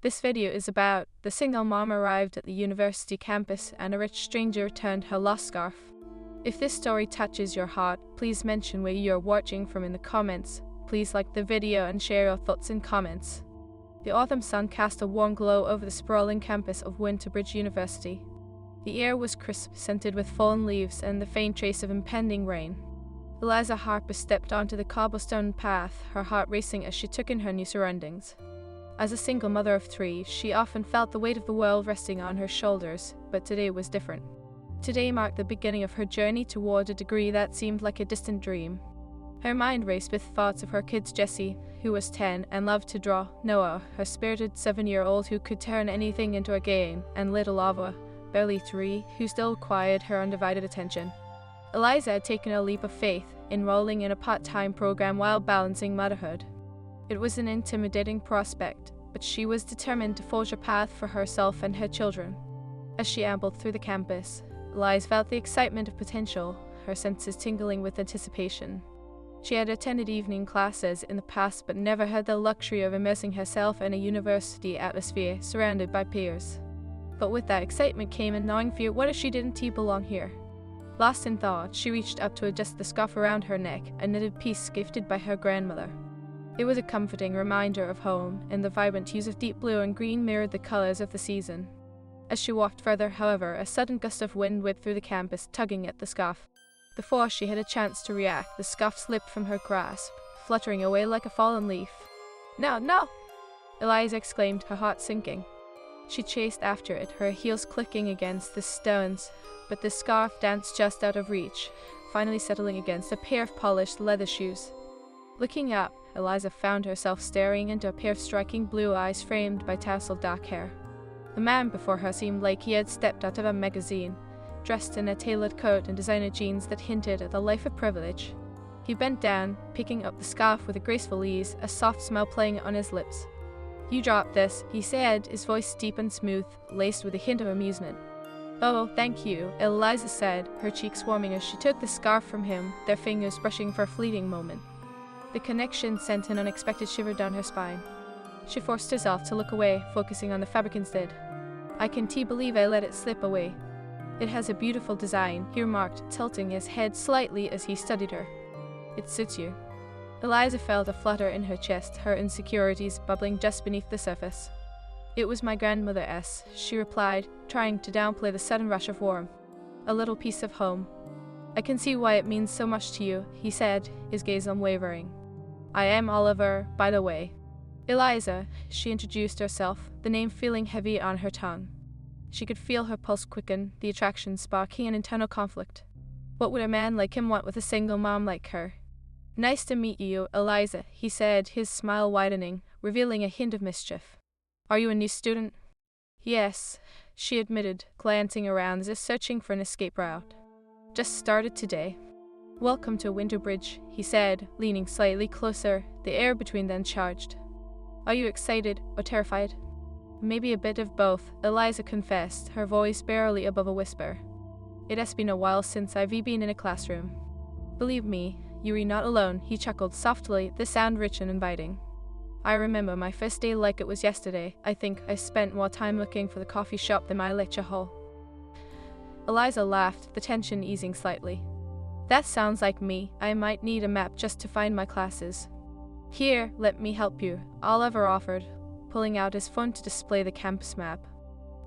This video is about the single mom arrived at the university campus and a rich stranger returned her lost scarf. If this story touches your heart, please mention where you are watching from in the comments. Please like the video and share your thoughts in comments. The autumn sun cast a warm glow over the sprawling campus of Winterbridge University. The air was crisp, scented with fallen leaves and the faint trace of impending rain. Eliza Harper stepped onto the cobblestone path, her heart racing as she took in her new surroundings. As a single mother of 3, she often felt the weight of the world resting on her shoulders, but today was different. Today marked the beginning of her journey toward a degree that seemed like a distant dream. Her mind raced with thoughts of her kids Jessie, who was 10 and loved to draw, Noah, her spirited 7-year-old who could turn anything into a game, and little Ava, barely 3, who still required her undivided attention. Eliza had taken a leap of faith, enrolling in a part-time program while balancing motherhood. It was an intimidating prospect, but she was determined to forge a path for herself and her children. As she ambled through the campus, Eliza felt the excitement of potential, her senses tingling with anticipation. She had attended evening classes in the past but never had the luxury of immersing herself in a university atmosphere surrounded by peers. But with that excitement came a gnawing fear: what if she didn't belong here? Lost in thought, she reached up to adjust the scarf around her neck, a knitted piece gifted by her grandmother. It was a comforting reminder of home, and the vibrant hues of deep blue and green mirrored the colors of the season. As she walked further, however, a sudden gust of wind whipped through the campus, tugging at the scarf. Before she had a chance to react, the scarf slipped from her grasp, fluttering away like a fallen leaf. "No, no!" Eliza exclaimed, her heart sinking. She chased after it, her heels clicking against the stones, but the scarf danced just out of reach, finally settling against a pair of polished leather shoes. Looking up, Eliza found herself staring into a pair of striking blue eyes framed by tousled dark hair. The man before her seemed like he had stepped out of a magazine, dressed in a tailored coat and designer jeans that hinted at a life of privilege. He bent down, picking up the scarf with a graceful ease, a soft smile playing on his lips. "You dropped this," he said, his voice deep and smooth, laced with a hint of amusement. "Oh, thank you," Eliza said, her cheeks warming as she took the scarf from him, their fingers brushing for a fleeting moment. The connection sent an unexpected shiver down her spine. She forced herself to look away, focusing on the fabric instead. "I can't believe I let it slip away. It has a beautiful design," he remarked, tilting his head slightly as he studied her. "It suits you." Eliza felt a flutter in her chest, her insecurities bubbling just beneath the surface. "It was my grandmother's," she replied, trying to downplay the sudden rush of warmth. "A little piece of home." "I can see why it means so much to you," he said, his gaze unwavering. "I am Oliver, by the way." "Eliza," she introduced herself, the name feeling heavy on her tongue. She could feel her pulse quicken, the attraction sparking an internal conflict. What would a man like him want with a single mom like her? "Nice to meet you, Eliza," he said, his smile widening, revealing a hint of mischief. "Are you a new student?" "Yes," she admitted, glancing around as if searching for an escape route. "Just started today." "Welcome to Winterbridge," he said, leaning slightly closer, the air between them charged. "Are you excited or terrified?" "Maybe a bit of both," Eliza confessed, her voice barely above a whisper. "It has been a while since I've been in a classroom." "Believe me, you're not alone," he chuckled softly, the sound rich and inviting. "I remember my first day like it was yesterday. I think I spent more time looking for the coffee shop than my lecture hall." Eliza laughed, the tension easing slightly. "That sounds like me. I might need a map just to find my classes." "Here, let me help you," Oliver offered, pulling out his phone to display the campus map.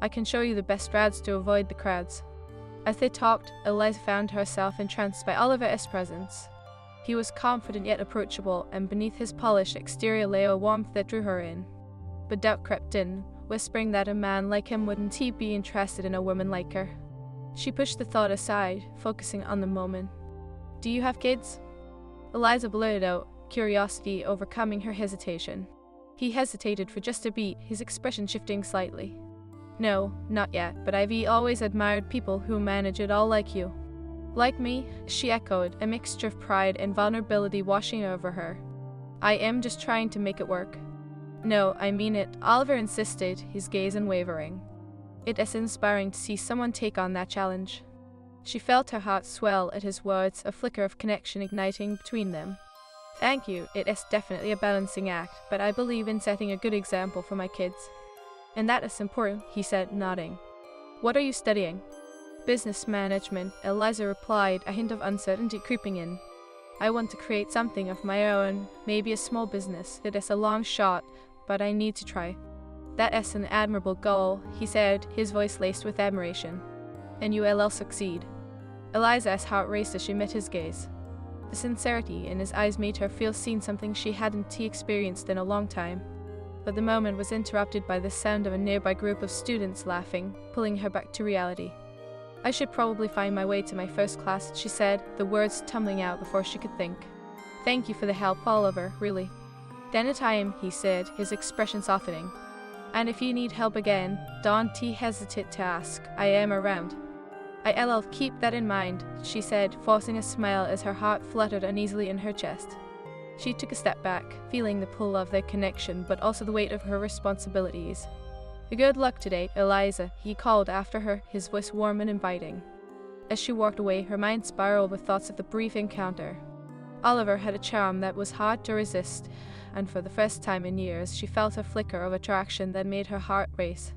"I can show you the best routes to avoid the crowds." As they talked, Eliza found herself entranced by Oliver's presence. He was confident yet approachable, and beneath his polished exterior lay a warmth that drew her in. But doubt crept in, whispering that a man like him wouldn't be interested in a woman like her. She pushed the thought aside, focusing on the moment. "Do you have kids?" Eliza blurted out, curiosity overcoming her hesitation. He hesitated for just a beat, his expression shifting slightly. "No, not yet, but I've always admired people who manage it all like you." "Like me?" she echoed, a mixture of pride and vulnerability washing over her. "I am just trying to make it work." "No, I mean it," Oliver insisted, his gaze unwavering. "It is inspiring to see someone take on that challenge." She felt her heart swell at his words, a flicker of connection igniting between them. "Thank you, it is definitely a balancing act, but I believe in setting a good example for my kids." And that is important, he said, nodding. What are you studying? Business management, Eliza replied, a hint of uncertainty creeping in. I want to create something of my own, maybe a small business. It is a long shot, but I need to try. That is an admirable goal, he said, his voice laced with admiration. And you will succeed. Eliza's heart raced as she met his gaze. The sincerity in his eyes made her feel seen, something she hadn't experienced in a long time. But the moment was interrupted by the sound of a nearby group of students laughing, pulling her back to reality. I should probably find my way to my first class, she said, the words tumbling out before she could think. Thank you for the help, Oliver, really. Then a time, he said, his expression softening. And if you need help again, don't hesitate to ask. I am around. I'll keep that in mind, she said, forcing a smile as her heart fluttered uneasily in her chest. She took a step back, feeling the pull of their connection, but also the weight of her responsibilities. Good luck today, Eliza, he called after her, his voice warm and inviting. As she walked away, her mind spiraled with thoughts of the brief encounter. Oliver had a charm that was hard to resist, and for the first time in years she felt a flicker of attraction that made her heart race.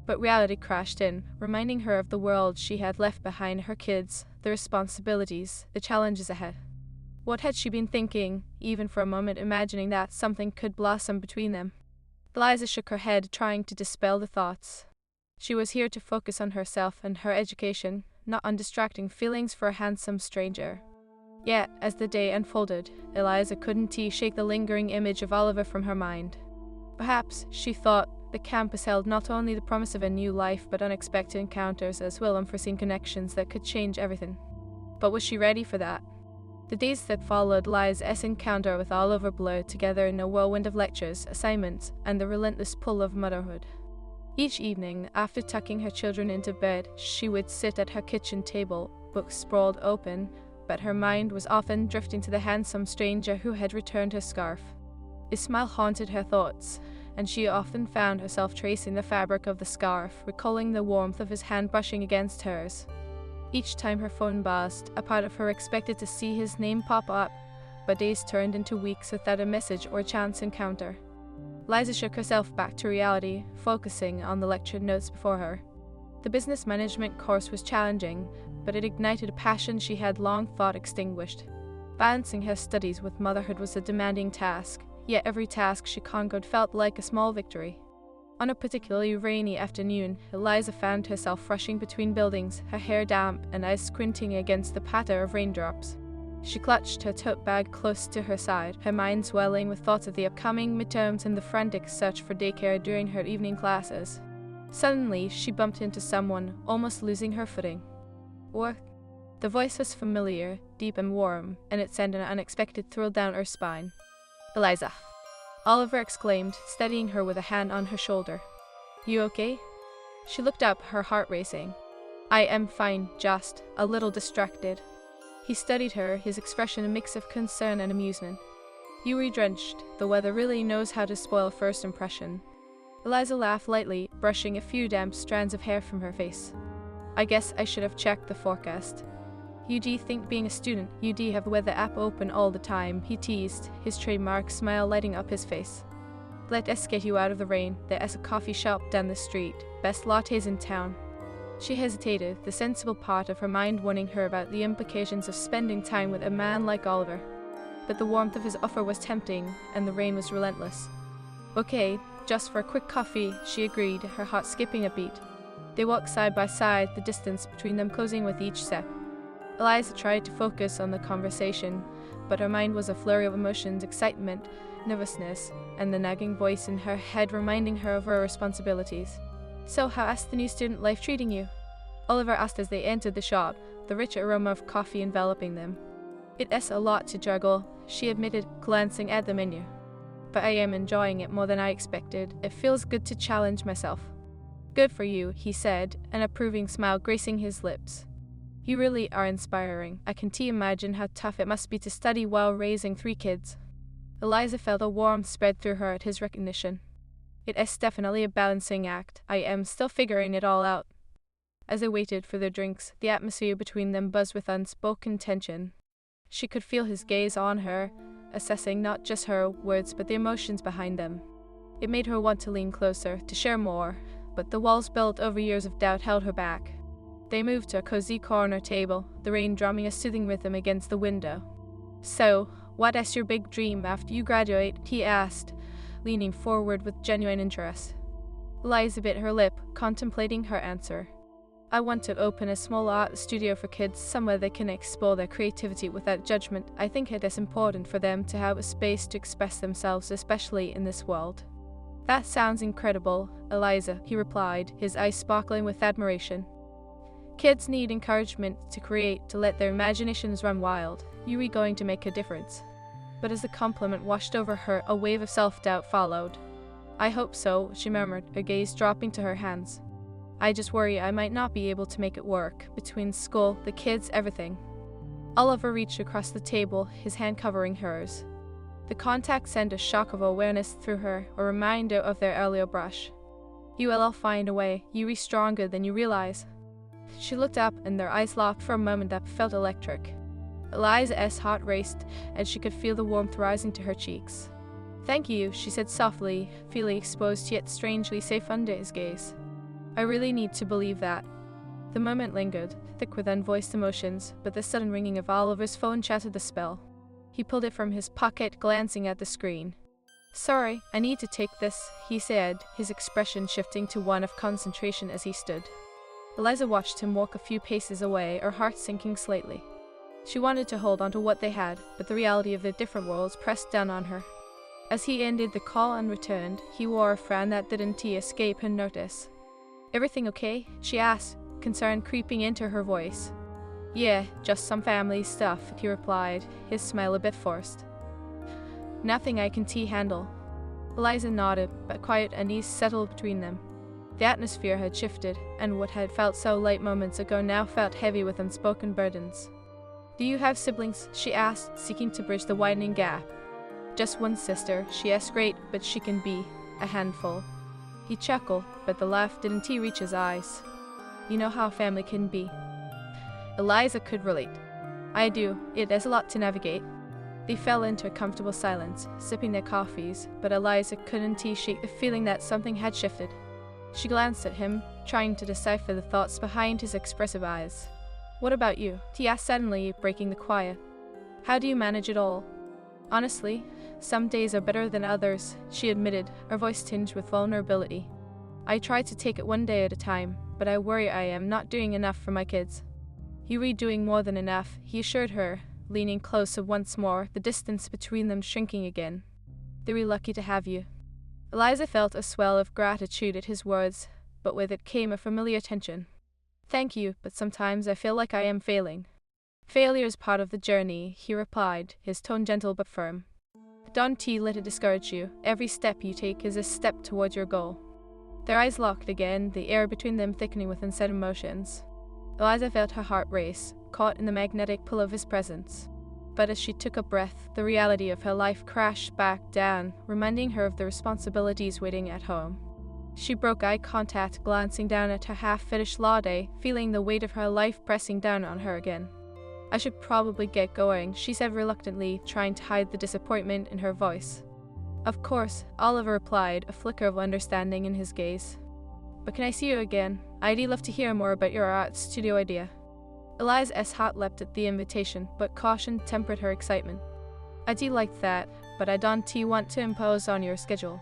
But reality crashed in, reminding her of the world she had left behind, her kids, the responsibilities, the challenges ahead. What had she been thinking, even for a moment imagining that something could blossom between them? Eliza shook her head, trying to dispel the thoughts. She was here to focus on herself and her education, not on distracting feelings for a handsome stranger. Yet, as the day unfolded, Eliza couldn't shake the lingering image of Oliver from her mind. Perhaps, she thought, the campus held not only the promise of a new life but unexpected encounters as well, unforeseen connections that could change everything. But was she ready for that? The days that followed Eliza's encounter with Oliver blurred together in a whirlwind of lectures, assignments, and the relentless pull of motherhood. Each evening, after tucking her children into bed, she would sit at her kitchen table, books sprawled open, but her mind was often drifting to the handsome stranger who had returned her scarf. His smile haunted her thoughts, and she often found herself tracing the fabric of the scarf, recalling the warmth of his hand brushing against hers. Each time her phone buzzed, a part of her expected to see his name pop up, but days turned into weeks without a message or chance encounter. Eliza shook herself back to reality, focusing on the lecture notes before her. The business management course was challenging, but it ignited a passion she had long thought extinguished. Balancing her studies with motherhood was a demanding task, yet every task she conquered felt like a small victory. On a particularly rainy afternoon, Eliza found herself rushing between buildings, her hair damp and eyes squinting against the patter of raindrops. She clutched her tote bag close to her side, her mind swelling with thoughts of the upcoming midterms and the frantic search for daycare during her evening classes. Suddenly, she bumped into someone, almost losing her footing. What? The voice was familiar, deep and warm, and it sent an unexpected thrill down her spine. Eliza, Oliver exclaimed, steadying her with a hand on her shoulder. You okay? She looked up, her heart racing. I am fine, just a little distracted. He studied her, his expression a mix of concern and amusement. You were drenched. The weather really knows how to spoil first impression. Eliza laughed lightly, brushing a few damp strands of hair from her face. I guess I should have checked the forecast. You do think being a student, you do have the weather app open all the time, he teased, his trademark smile lighting up his face. Let us get you out of the rain. There is a coffee shop down the street. Best lattes in town. She hesitated, the sensible part of her mind warning her about the implications of spending time with a man like Oliver. But the warmth of his offer was tempting, and the rain was relentless. Okay, just for a quick coffee, she agreed, her heart skipping a beat. They walked side by side, the distance between them closing with each step. Eliza tried to focus on the conversation, but her mind was a flurry of emotions, excitement, nervousness, and the nagging voice in her head reminding her of her responsibilities. So how is the new student life treating you? Oliver asked as they entered the shop, the rich aroma of coffee enveloping them. It is a lot to juggle, she admitted, glancing at the menu. But I am enjoying it more than I expected. It feels good to challenge myself. Good for you, he said, an approving smile gracing his lips. You really are inspiring. I can imagine how tough it must be to study while raising 3 kids. Eliza felt a warmth spread through her at his recognition. It is definitely a balancing act. I am still figuring it all out. As they waited for their drinks, the atmosphere between them buzzed with unspoken tension. She could feel his gaze on her, assessing not just her words but the emotions behind them. It made her want to lean closer, to share more, but the walls built over years of doubt held her back. They moved to a cozy corner table, the rain drumming a soothing rhythm against the window. "So, what is your big dream after you graduate?" he asked, leaning forward with genuine interest. Eliza bit her lip, contemplating her answer. "I want to open a small art studio for kids, somewhere they can explore their creativity without judgment. I think it is important for them to have a space to express themselves, especially in this world." "That sounds incredible, Eliza," he replied, his eyes sparkling with admiration. "Kids need encouragement to create, to let their imaginations run wild. You're going to make a difference." But as the compliment washed over her, a wave of self-doubt followed. "I hope so," she murmured, her gaze dropping to her hands. "I just worry I might not be able to make it work, between school, the kids, everything." Oliver reached across the table, his hand covering hers. The contact sent a shock of awareness through her, a reminder of their earlier brush. "You will all find a way. You're stronger than you realize." She looked up, and their eyes locked for a moment that felt electric. Eliza's heart raced, and she could feel the warmth rising to her cheeks. "Thank you," she said softly, feeling exposed yet strangely safe under his gaze. "I really need to believe that." The moment lingered, thick with unvoiced emotions, but the sudden ringing of Oliver's phone shattered the spell. He pulled it from his pocket, glancing at the screen. "Sorry, I need to take this," he said, his expression shifting to one of concentration as he stood. Eliza watched him walk a few paces away, her heart sinking slightly. She wanted to hold on to what they had, but the reality of their different worlds pressed down on her. As he ended the call and returned, he wore a frown that didn't escape her notice. "Everything okay?" she asked, concern creeping into her voice. "Yeah, just some family stuff," he replied, his smile a bit forced. "Nothing I can handle." Eliza nodded, but quiet unease settled between them. The atmosphere had shifted, and what had felt so light moments ago now felt heavy with unspoken burdens. "Do you have siblings?" she asked, seeking to bridge the widening gap. "Just one sister. She is great, but she can be a handful." He chuckled, but the laugh didn't reach his eyes. "You know how family can be." Eliza could relate. "I do. It is a lot to navigate." They fell into a comfortable silence, sipping their coffees, but Eliza couldn't shake the feeling that something had shifted. She glanced at him, trying to decipher the thoughts behind his expressive eyes. "What about you?" he asked suddenly, breaking the quiet. "How do you manage it all?" "Honestly, some days are better than others," she admitted, her voice tinged with vulnerability. "I try to take it one day at a time, but I worry I am not doing enough for my kids." "You're doing more than enough," he assured her, leaning closer once more, the distance between them shrinking again. "They're lucky to have you." Eliza felt a swell of gratitude at his words, but with it came a familiar tension. "Thank you, but sometimes I feel like I am failing." "Failure is part of the journey," he replied, his tone gentle but firm. "Don't let it discourage you. Every step you take is a step towards your goal." Their eyes locked again, the air between them thickening with unsaid emotions. Eliza felt her heart race, caught in the magnetic pull of his presence. But as she took a breath, the reality of her life crashed back down, reminding her of the responsibilities waiting at home. She broke eye contact, glancing down at her half-finished latte, feeling the weight of her life pressing down on her again. "I should probably get going," she said reluctantly, trying to hide the disappointment in her voice. "Of course," Oliver replied, a flicker of understanding in his gaze. "But can I see you again? I'd love to hear more about your art studio idea." Eliza's heart leapt at the invitation, but caution tempered her excitement. "I do like that, but I don't want to impose on your schedule."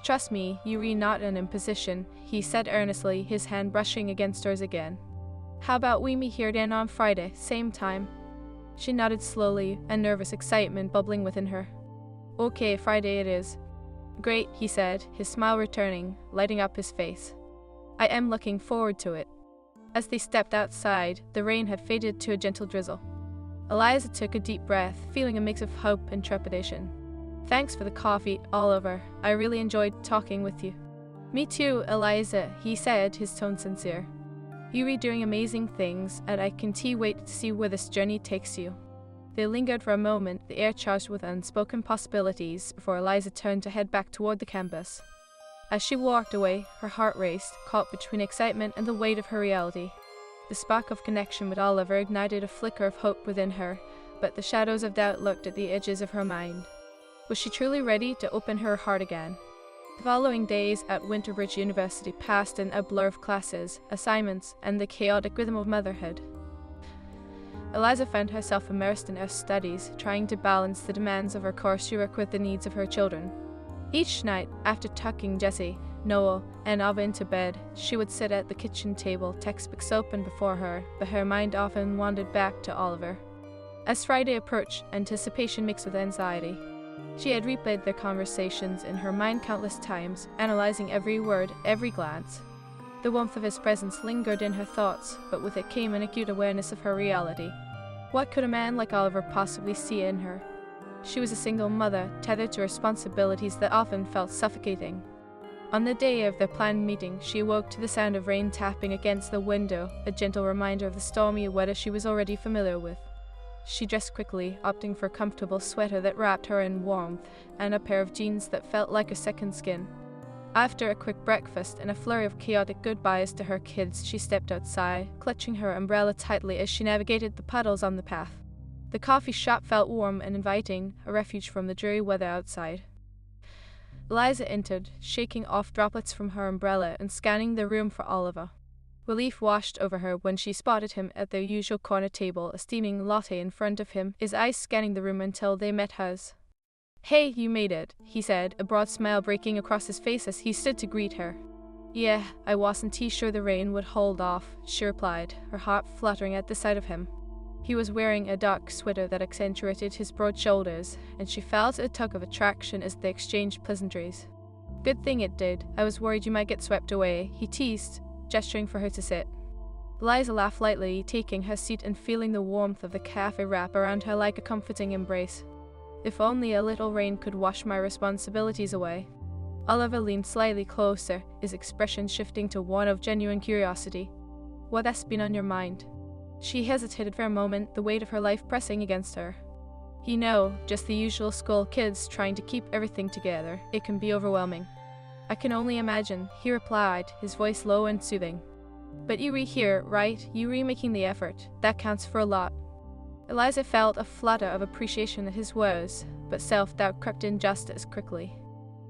"Trust me, you're not an imposition," he said earnestly, his hand brushing against hers again. "How about we meet here then on Friday, same time?" She nodded slowly, a nervous excitement bubbling within her. "Okay, Friday it is." "Great," he said, his smile returning, lighting up his face. "I am looking forward to it." As they stepped outside, the rain had faded to a gentle drizzle. Eliza took a deep breath, feeling a mix of hope and trepidation. "Thanks for the coffee, Oliver. I really enjoyed talking with you." "Me too, Eliza," he said, his tone sincere. "You're doing amazing things, and I can't wait to see where this journey takes you." They lingered for a moment, the air charged with unspoken possibilities, before Eliza turned to head back toward the campus. As she walked away, her heart raced, caught between excitement and the weight of her reality. The spark of connection with Oliver ignited a flicker of hope within her, but the shadows of doubt lurked at the edges of her mind. Was she truly ready to open her heart again? The following days at Winterbridge University passed in a blur of classes, assignments, and the chaotic rhythm of motherhood. Eliza found herself immersed in her studies, trying to balance the demands of her coursework with the needs of her children. Each night, after tucking Jessie, Noel, and Ava into bed, she would sit at the kitchen table, textbooks open before her, but her mind often wandered back to Oliver. As Friday approached, anticipation mixed with anxiety. She had replayed their conversations in her mind countless times, analyzing every word, every glance. The warmth of his presence lingered in her thoughts, but with it came an acute awareness of her reality. What could a man like Oliver possibly see in her? She was a single mother, tethered to responsibilities that often felt suffocating. On the day of their planned meeting, she awoke to the sound of rain tapping against the window, a gentle reminder of the stormy weather she was already familiar with. She dressed quickly, opting for a comfortable sweater that wrapped her in warmth, and a pair of jeans that felt like a second skin. After a quick breakfast and a flurry of chaotic goodbyes to her kids, she stepped outside, clutching her umbrella tightly as she navigated the puddles on the path. The coffee shop felt warm and inviting, a refuge from the dreary weather outside. Eliza entered, shaking off droplets from her umbrella and scanning the room for Oliver. Relief washed over her when she spotted him at their usual corner table, a steaming latte in front of him, his eyes scanning the room until they met hers. "Hey, you made it," he said, a broad smile breaking across his face as he stood to greet her. "Yeah, I wasn't too sure the rain would hold off," she replied, her heart fluttering at the sight of him. He was wearing a dark sweater that accentuated his broad shoulders, and she felt a tug of attraction as they exchanged pleasantries. "Good thing it did. I was worried you might get swept away," he teased, gesturing for her to sit. Eliza laughed lightly, taking her seat and feeling the warmth of the cafe wrap around her like a comforting embrace. "If only a little rain could wash my responsibilities away." Oliver leaned slightly closer, his expression shifting to one of genuine curiosity. "What has been on your mind?" She hesitated for a moment, the weight of her life pressing against her. "You know, just the usual school kids trying to keep everything together. It can be overwhelming." "I can only imagine," he replied, his voice low and soothing. "But you here, right? You making the effort. That counts for a lot." Eliza felt a flutter of appreciation at his words, but self-doubt crept in just as quickly.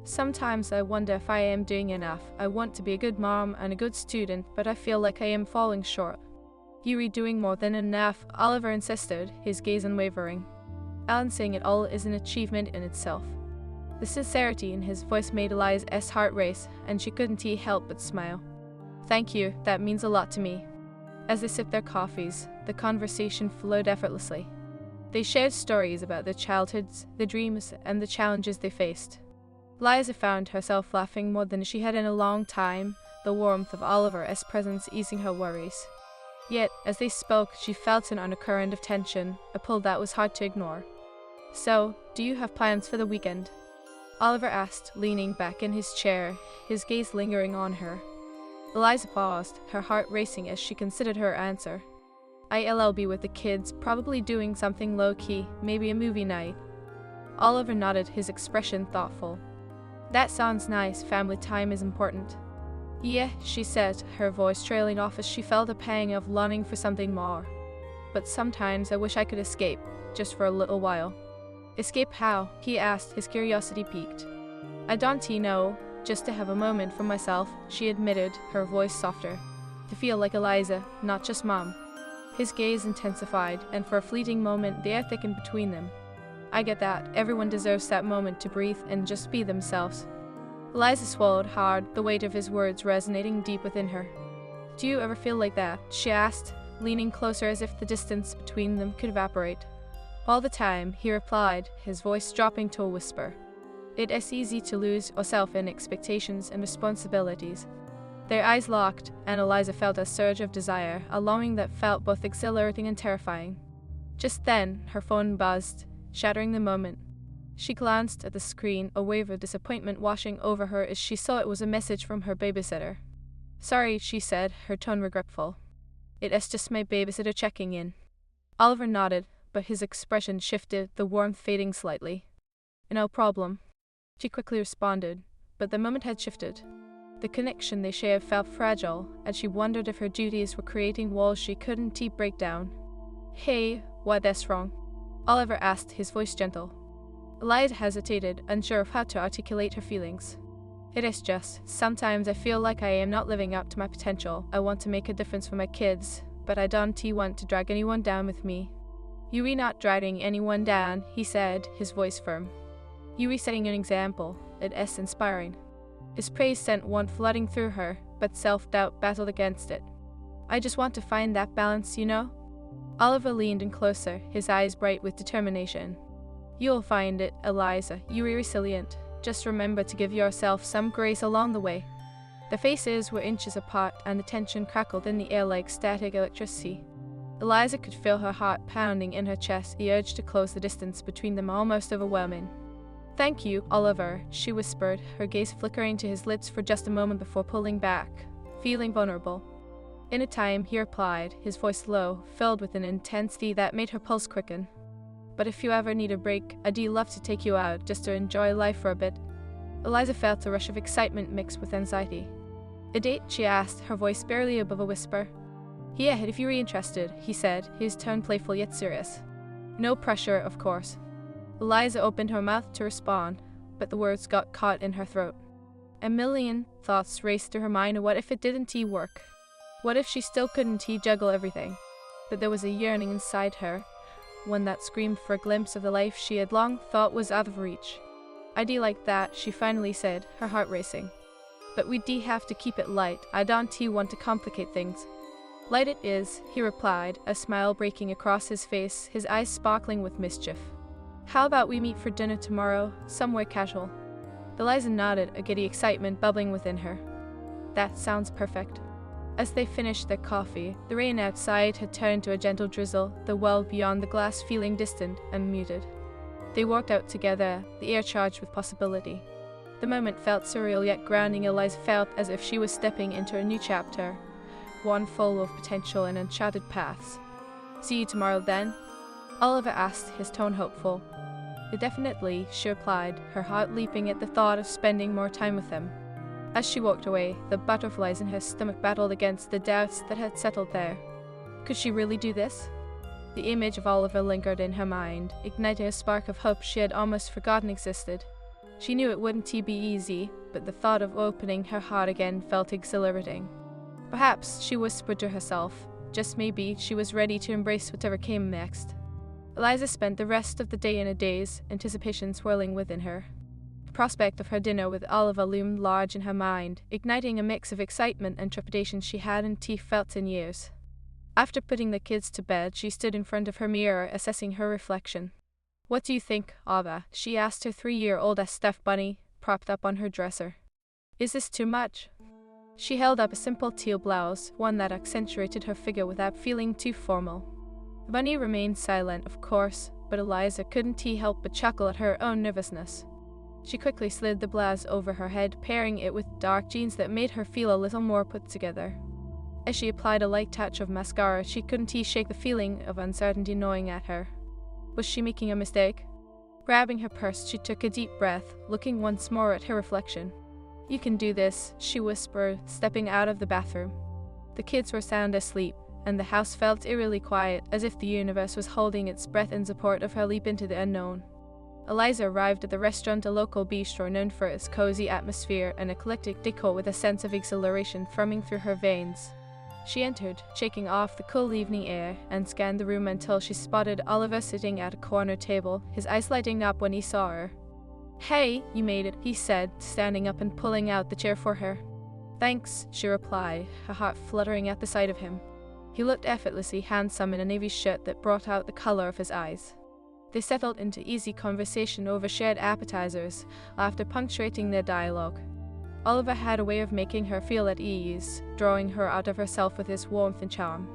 "Sometimes I wonder if I am doing enough. I want to be a good mom and a good student, but I feel like I am falling short." "You're doing more than enough," Oliver insisted, his gaze unwavering. "Balancing it all is an achievement in itself." The sincerity in his voice made Eliza's heart race, and she couldn't help but smile. "Thank you, that means a lot to me." As they sipped their coffees, the conversation flowed effortlessly. They shared stories about their childhoods, their dreams, and the challenges they faced. Eliza found herself laughing more than she had in a long time, the warmth of Oliver's presence easing her worries. Yet, as they spoke, she felt an undercurrent of tension, a pull that was hard to ignore. "So, do you have plans for the weekend?" Oliver asked, leaning back in his chair, his gaze lingering on her. Eliza paused, her heart racing as she considered her answer. "I'll be with the kids, probably doing something low-key, maybe a movie night." Oliver nodded, his expression thoughtful. "That sounds nice, family time is important." "Yeah," she said, her voice trailing off as she felt a pang of longing for something more. "But sometimes I wish I could escape, just for a little while." "Escape how?" he asked, his curiosity piqued. "I don't know, just to have a moment for myself," she admitted, her voice softer. "To feel like Eliza, not just Mom." His gaze intensified, and for a fleeting moment the air thickened between them. "I get that. Everyone deserves that moment to breathe and just be themselves." Eliza swallowed hard, the weight of his words resonating deep within her. "Do you ever feel like that?" she asked, leaning closer as if the distance between them could evaporate. "All the time," he replied, his voice dropping to a whisper. "It's easy to lose yourself in expectations and responsibilities." Their eyes locked, and Eliza felt a surge of desire, a longing that felt both exhilarating and terrifying. Just then, her phone buzzed, shattering the moment. She glanced at the screen, a wave of disappointment washing over her as she saw it was a message from her babysitter. "Sorry," she said, her tone regretful. "It's just my babysitter checking in." Oliver nodded, but his expression shifted, the warmth fading slightly. "No problem." She quickly responded, but the moment had shifted. The connection they shared felt fragile, and she wondered if her duties were creating walls she couldn't break down. "Hey, what's wrong?" Oliver asked, his voice gentle. Eliza hesitated, unsure of how to articulate her feelings. It is just, sometimes I feel like I am not living up to my potential. I want to make a difference for my kids, but I don't want to drag anyone down with me. You are not dragging anyone down, he said, his voice firm. You are setting an example. It is inspiring. His praise sent one flooding through her, but self-doubt battled against it. I just want to find that balance, you know? Oliver leaned in closer, his eyes bright with determination. You'll find it, Eliza. You are resilient. Just remember to give yourself some grace along the way. Their faces were inches apart, and the tension crackled in the air like static electricity. Eliza could feel her heart pounding in her chest, the urge to close the distance between them almost overwhelming. Thank you, Oliver, she whispered, her gaze flickering to his lips for just a moment before pulling back, feeling vulnerable. In a time, he replied, his voice low, filled with an intensity that made her pulse quicken. But if you ever need a break, I'd love to take you out, just to enjoy life for a bit. Eliza felt a rush of excitement mixed with anxiety. A date, she asked, her voice barely above a whisper. Yeah, if you were interested, he said, his tone playful yet serious. No pressure, of course. Eliza opened her mouth to respond, but the words got caught in her throat. A million thoughts raced through her mind. What if it didn't work? What if she still couldn't juggle everything? But there was a yearning inside her, one that screamed for a glimpse of the life she had long thought was out of reach. I'd like that, she finally said, her heart racing. But we'd have to keep it light. I don't want to complicate things. Light it is, he replied, a smile breaking across his face, his eyes sparkling with mischief. How about we meet for dinner tomorrow, somewhere casual? Eliza nodded, a giddy excitement bubbling within her. That sounds perfect. As they finished their coffee, the rain outside had turned to a gentle drizzle, the world beyond the glass feeling distant and muted. They walked out together, the air charged with possibility. The moment felt surreal yet grounding. Eliza felt as if she was stepping into a new chapter, one full of potential and uncharted paths. See you tomorrow then? Oliver asked, his tone hopeful. Definitely, she replied, her heart leaping at the thought of spending more time with him. As she walked away, the butterflies in her stomach battled against the doubts that had settled there. Could she really do this? The image of Oliver lingered in her mind, igniting a spark of hope she had almost forgotten existed. She knew it wouldn't be easy, but the thought of opening her heart again felt exhilarating. Perhaps, she whispered to herself, just maybe she was ready to embrace whatever came next. Eliza spent the rest of the day in a daze, anticipation swirling within her. The prospect of her dinner with Oliver loomed large in her mind, igniting a mix of excitement and trepidation she hadn't felt in years. After putting the kids to bed, she stood in front of her mirror, assessing her reflection. What do you think, Ava? She asked her 3-year-old stuffed bunny, propped up on her dresser. Is this too much? She held up a simple teal blouse, one that accentuated her figure without feeling too formal. The bunny remained silent, of course, but Eliza couldn't help but chuckle at her own nervousness. She quickly slid the blouse over her head, pairing it with dark jeans that made her feel a little more put together. As she applied a light touch of mascara, she couldn't shake the feeling of uncertainty gnawing at her. Was she making a mistake? Grabbing her purse, she took a deep breath, looking once more at her reflection. You can do this, she whispered, stepping out of the bathroom. The kids were sound asleep, and the house felt eerily quiet, as if the universe was holding its breath in support of her leap into the unknown. Eliza arrived at the restaurant, a local bistro known for its cozy atmosphere and eclectic decor, with a sense of exhilaration thrumming through her veins. She entered, shaking off the cool evening air, and scanned the room until she spotted Oliver sitting at a corner table, his eyes lighting up when he saw her. Hey, you made it, he said, standing up and pulling out the chair for her. Thanks, she replied, her heart fluttering at the sight of him. He looked effortlessly handsome in a navy shirt that brought out the color of his eyes. They settled into easy conversation over shared appetizers, laughter punctuating their dialogue. Oliver had a way of making her feel at ease, drawing her out of herself with his warmth and charm.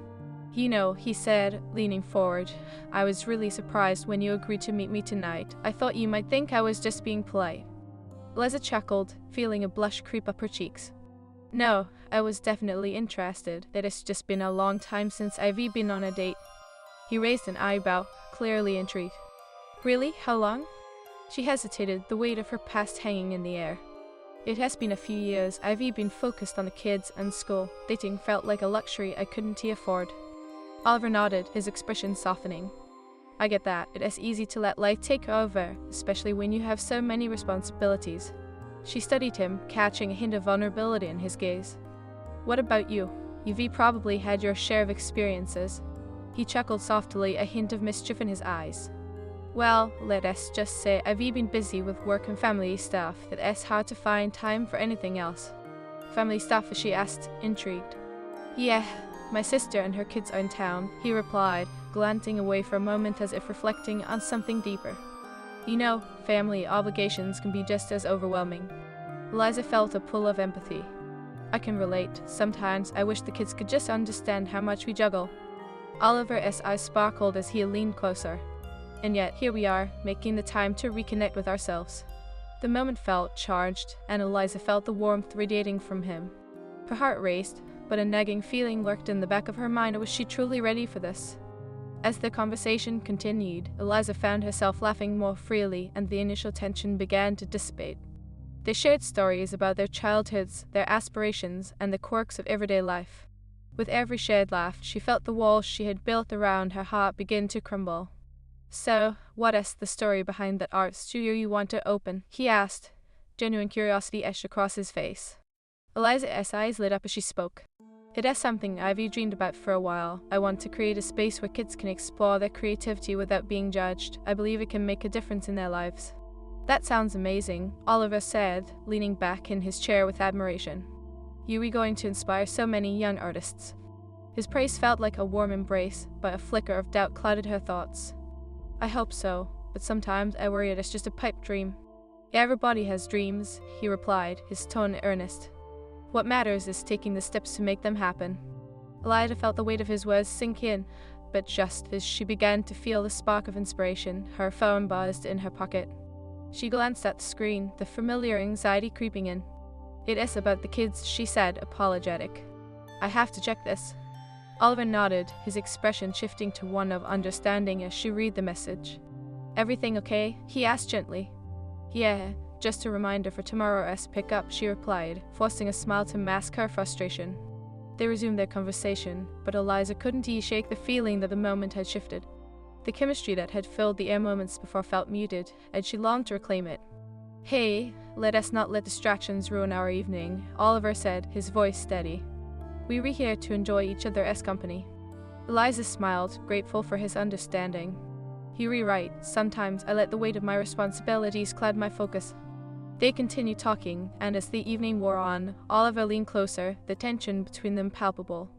You know, he said, leaning forward, I was really surprised when you agreed to meet me tonight. I thought you might think I was just being polite. Eliza chuckled, feeling a blush creep up her cheeks. No, I was definitely interested. It has just been a long time since I've been on a date. He raised an eyebrow, clearly intrigued. Really? How long? She hesitated, the weight of her past hanging in the air. It has been a few years. I've been focused on the kids and school. Dating felt like a luxury I couldn't afford. Oliver nodded, his expression softening. I get that. It is easy to let life take over, especially when you have so many responsibilities. She studied him, catching a hint of vulnerability in his gaze. What about you? You've probably had your share of experiences. He chuckled softly, a hint of mischief in his eyes. Well, let us just say I've been busy with work and family stuff that it's hard to find time for anything else. Family stuff? She asked, intrigued. Yeah, my sister and her kids are in town, he replied, glancing away for a moment as if reflecting on something deeper. You know, family obligations can be just as overwhelming. Eliza felt a pull of empathy. I can relate. Sometimes I wish the kids could just understand how much we juggle. Oliver's eyes sparkled as he leaned closer. And yet, here we are, making the time to reconnect with ourselves. The moment felt charged, and Eliza felt the warmth radiating from him. Her heart raced, but a nagging feeling lurked in the back of her mind. Was she truly ready for this? As the conversation continued, Eliza found herself laughing more freely, and the initial tension began to dissipate. They shared stories about their childhoods, their aspirations, and the quirks of everyday life. With every shared laugh, she felt the walls she had built around her heart begin to crumble. So, what is the story behind that art studio you want to open? He asked, genuine curiosity etched across his face. Eliza's eyes lit up as she spoke. It is something I've dreamed about for a while. I want to create a space where kids can explore their creativity without being judged. I believe it can make a difference in their lives. That sounds amazing, Oliver said, leaning back in his chair with admiration. You are going to inspire so many young artists. His praise felt like a warm embrace, but a flicker of doubt clouded her thoughts. I hope so, but sometimes I worry it's just a pipe dream. Everybody has dreams, he replied, his tone earnest. What matters is taking the steps to make them happen. Eliza felt the weight of his words sink in, but just as she began to feel the spark of inspiration, her phone buzzed in her pocket. She glanced at the screen, the familiar anxiety creeping in. It is about the kids, she said, apologetic. I have to check this. Oliver nodded, his expression shifting to one of understanding as she read the message. Everything okay? He asked gently. Yeah, just a reminder for tomorrow's pickup, she replied, forcing a smile to mask her frustration. They resumed their conversation, but Eliza couldn't shake the feeling that the moment had shifted. The chemistry that had filled the air moments before felt muted, and she longed to reclaim it. Hey, let us not let distractions ruin our evening, Oliver said, his voice steady. We were here to enjoy each other's company. Eliza smiled, grateful for his understanding. You're right, sometimes I let the weight of my responsibilities cloud my focus. They continued talking, and as the evening wore on, Oliver leaned closer, the tension between them palpable.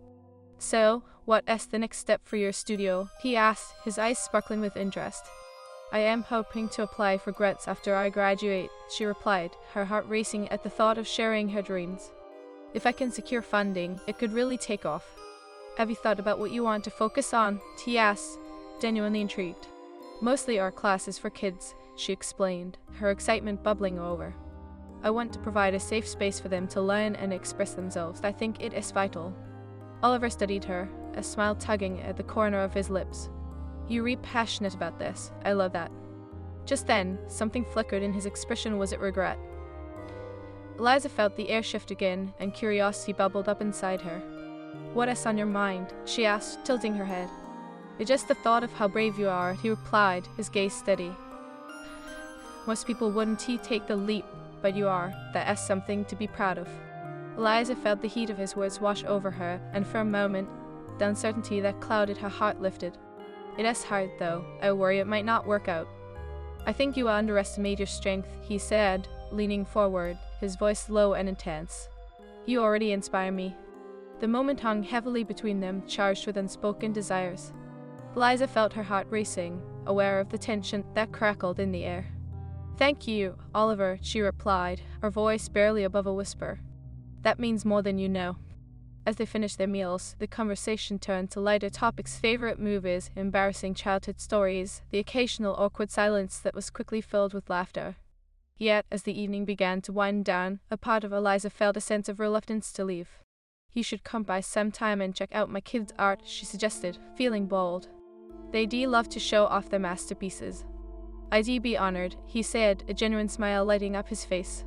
So, what is the next step for your studio? He asked, his eyes sparkling with interest. I am hoping to apply for grants after I graduate, she replied, her heart racing at the thought of sharing her dreams. If I can secure funding, it could really take off. Have you thought about what you want to focus on? He asked, genuinely intrigued. Mostly art classes for kids, she explained, her excitement bubbling over. I want to provide a safe space for them to learn and express themselves. I think it is vital. Oliver studied her, a smile tugging at the corner of his lips. You're passionate about this. I love that. Just then, something flickered in his expression. Was it regret? Eliza felt the air shift again, and curiosity bubbled up inside her. What is on your mind? She asked, tilting her head. It's just the thought of how brave you are, he replied, his gaze steady. Most people wouldn't take the leap, but you are. That is something to be proud of. Eliza felt the heat of his words wash over her, and for a moment, the uncertainty that clouded her heart lifted. It is hard, though. I worry it might not work out. I think you underestimate your strength, he said, leaning forward, his voice low and intense. You already inspire me. The moment hung heavily between them, charged with unspoken desires. Eliza felt her heart racing, aware of the tension that crackled in the air. Thank you, Oliver, she replied, her voice barely above a whisper. That means more than you know. As they finished their meals, the conversation turned to lighter topics: favorite movies, embarrassing childhood stories, the occasional awkward silence that was quickly filled with laughter. Yet, as the evening began to wind down, a part of Eliza felt a sense of reluctance to leave. You should come by sometime and check out my kids' art, she suggested, feeling bold. They'd love to show off their masterpieces. I'd be honored, he said, a genuine smile lighting up his face.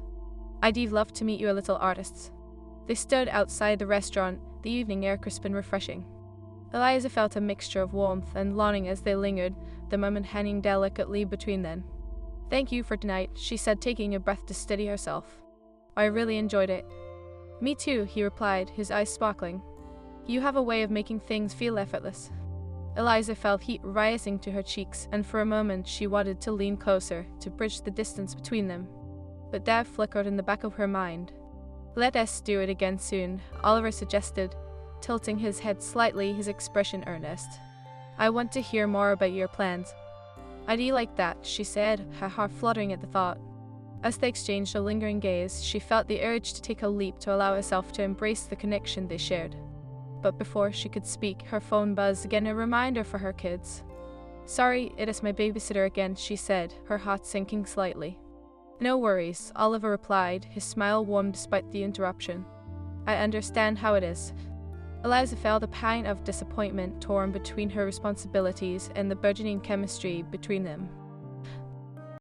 I'd love to meet your little artists. They stood outside the restaurant, the evening air crisp and refreshing. Eliza felt a mixture of warmth and longing as they lingered, the moment hanging delicately between them. Thank you for tonight, she said, taking a breath to steady herself. I really enjoyed it. Me too, he replied, his eyes sparkling. You have a way of making things feel effortless. Eliza felt heat rising to her cheeks, and for a moment she wanted to lean closer to bridge the distance between them. But doubt flickered in the back of her mind. Let us do it again soon, Oliver suggested, tilting his head slightly, his expression earnest. I want to hear more about your plans. I do like that, she said, her heart fluttering at the thought. As they exchanged a lingering gaze, she felt the urge to take a leap to allow herself to embrace the connection they shared. But before she could speak, her phone buzzed again, a reminder for her kids. Sorry, it is my babysitter again, she said, her heart sinking slightly. No worries, Oliver replied, his smile warm despite the interruption. I understand how it is. Eliza felt a pang of disappointment torn between her responsibilities and the burgeoning chemistry between them.